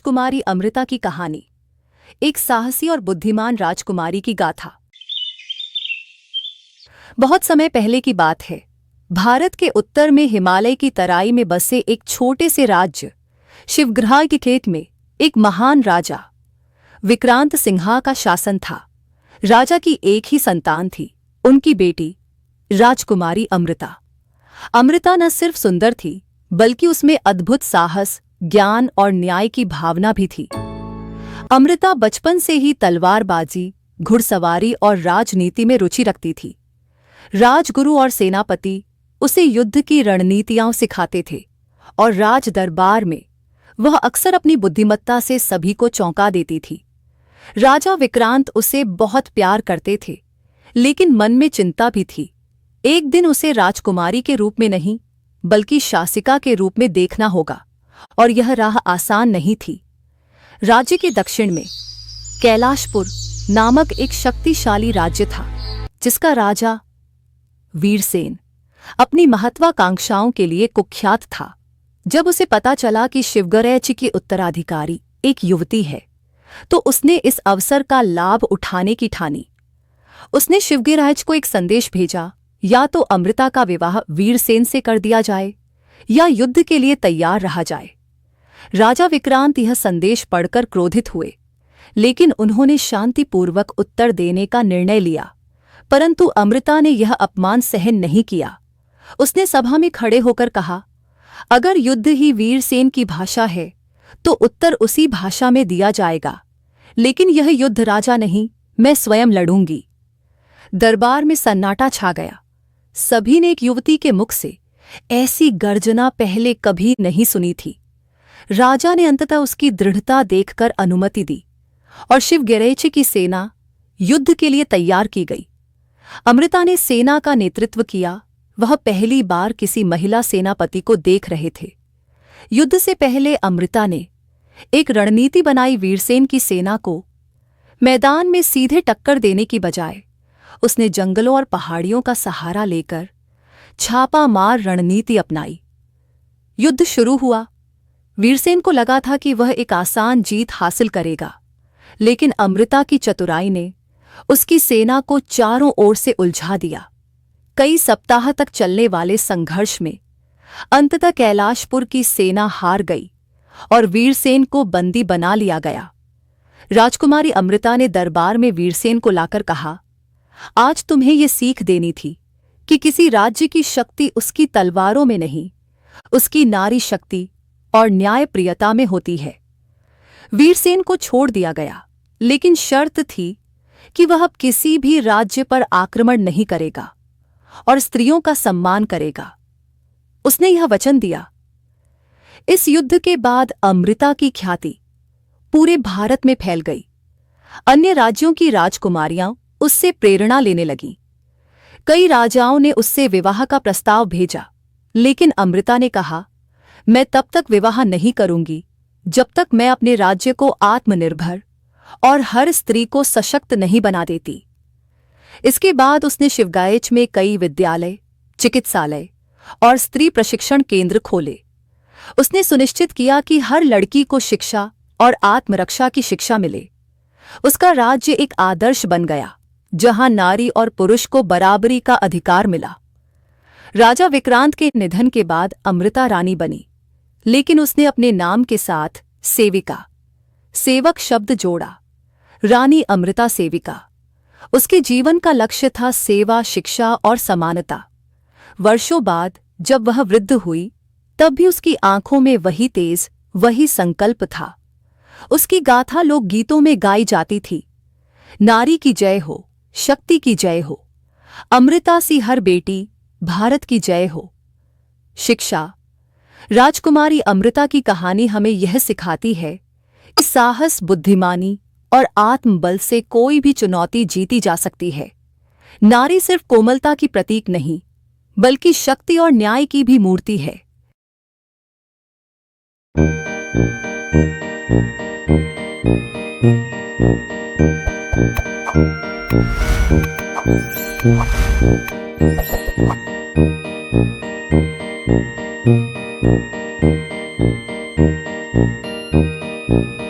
राजकुमारी अमृता की कहानी, एक साहसी और बुद्धिमान राजकुमारी की गाथा। बहुत समय पहले की बात है। भारत के उत्तर में हिमालय की तराई में बसे एक छोटे से राज्य शिवग्राह के खेत में एक महान राजा विक्रांत सिंहा का शासन था। राजा की एक ही संतान थी, उनकी बेटी राजकुमारी अमृता। अमृता न सिर्फ सुंदर थी, बल्कि उसमें अद्भुत साहस, ज्ञान और न्याय की भावना भी थी। अमृता बचपन से ही तलवारबाजी, घुड़सवारी और राजनीति में रुचि रखती थी। राजगुरु और सेनापति उसे युद्ध की रणनीतियां सिखाते थे और राज दरबार में वह अक्सर अपनी बुद्धिमत्ता से सभी को चौंका देती थी। राजा विक्रांत उसे बहुत प्यार करते थे, लेकिन मन में चिंता भी थी। एक दिन उसे राजकुमारी के रूप में नहीं, बल्कि शासिका के रूप में देखना होगा, और यह राह आसान नहीं थी। राज्य के दक्षिण में कैलाशपुर नामक एक शक्तिशाली राज्य था, जिसका राजा वीरसेन अपनी महत्वाकांक्षाओं के लिए कुख्यात था। जब उसे पता चला कि शिवगराह की उत्तराधिकारी एक युवती है, तो उसने इस अवसर का लाभ उठाने की ठानी। उसने शिवगराह को एक संदेश भेजा, या तो अमृता का विवाह वीरसेन से कर दिया जाए या युद्ध के लिए तैयार रहा जाए। राजा विक्रांत यह संदेश पढ़कर क्रोधित हुए, लेकिन उन्होंने शांतिपूर्वक उत्तर देने का निर्णय लिया। परंतु अमृता ने यह अपमान सहन नहीं किया। उसने सभा में खड़े होकर कहा, अगर युद्ध ही वीरसेन की भाषा है, तो उत्तर उसी भाषा में दिया जाएगा, लेकिन यह युद्ध राजा नहीं, मैं स्वयं लड़ूंगी। दरबार में सन्नाटा छा गया। सभी ने एक युवती के मुख से ऐसी गर्जना पहले कभी नहीं सुनी थी। राजा ने अंततः उसकी दृढ़ता देखकर अनुमति दी और शिवगराह की सेना युद्ध के लिए तैयार की गई। अमृता ने सेना का नेतृत्व किया। वह पहली बार किसी महिला सेनापति को देख रहे थे। युद्ध से पहले अमृता ने एक रणनीति बनाई। वीरसेन की सेना को मैदान में सीधे टक्कर देने की बजाय उसने जंगलों और पहाड़ियों का सहारा लेकर छापामार रणनीति अपनाई। युद्ध शुरू हुआ। वीरसेन को लगा था कि वह एक आसान जीत हासिल करेगा, लेकिन अमृता की चतुराई ने उसकी सेना को चारों ओर से उलझा दिया। कई सप्ताह तक चलने वाले संघर्ष में अंततः कैलाशपुर की सेना हार गई और वीरसेन को बंदी बना लिया गया। राजकुमारी अमृता ने दरबार में वीरसेन को लाकर कहा, आज तुम्हें ये सीख देनी थी कि किसी राज्य की शक्ति उसकी तलवारों में नहीं, उसकी नारी शक्ति और न्यायप्रियता में होती है। वीरसेन को छोड़ दिया गया, लेकिन शर्त थी कि वह अब किसी भी राज्य पर आक्रमण नहीं करेगा और स्त्रियों का सम्मान करेगा। उसने यह वचन दिया। इस युद्ध के बाद अमृता की ख्याति पूरे भारत में फैल गई। अन्य राज्यों की राजकुमारियां उससे प्रेरणा लेने लगीं। कई राजाओं ने उससे विवाह का प्रस्ताव भेजा, लेकिन अमृता ने कहा, मैं तब तक विवाह नहीं करूंगी जब तक मैं अपने राज्य को आत्मनिर्भर और हर स्त्री को सशक्त नहीं बना देती। इसके बाद उसने शिवगराह में कई विद्यालय, चिकित्सालय और स्त्री प्रशिक्षण केंद्र खोले। उसने सुनिश्चित किया कि हर लड़की को शिक्षा और आत्मरक्षा की शिक्षा मिले। उसका राज्य एक आदर्श बन गया, जहां नारी और पुरुष को बराबरी का अधिकार मिला। राजा विक्रांत के निधन के बाद अमृता रानी बनी, लेकिन उसने अपने नाम के साथ सेविका, सेवक शब्द जोड़ा। रानी अमृता सेविका। उसके जीवन का लक्ष्य था सेवा, शिक्षा और समानता। वर्षों बाद जब वह वृद्ध हुई, तब भी उसकी आंखों में वही तेज, वही संकल्प था। उसकी गाथा लोकगीतों में गाई जाती थी। नारी की जय हो, शक्ति की जय हो, अमृता सी हर बेटी, भारत की जय हो। शिक्षा। राजकुमारी अमृता की कहानी हमें यह सिखाती है कि साहस, बुद्धिमानी और आत्मबल से कोई भी चुनौती जीती जा सकती है। नारी सिर्फ कोमलता की प्रतीक नहीं, बल्कि शक्ति और न्याय की भी मूर्ति है। है।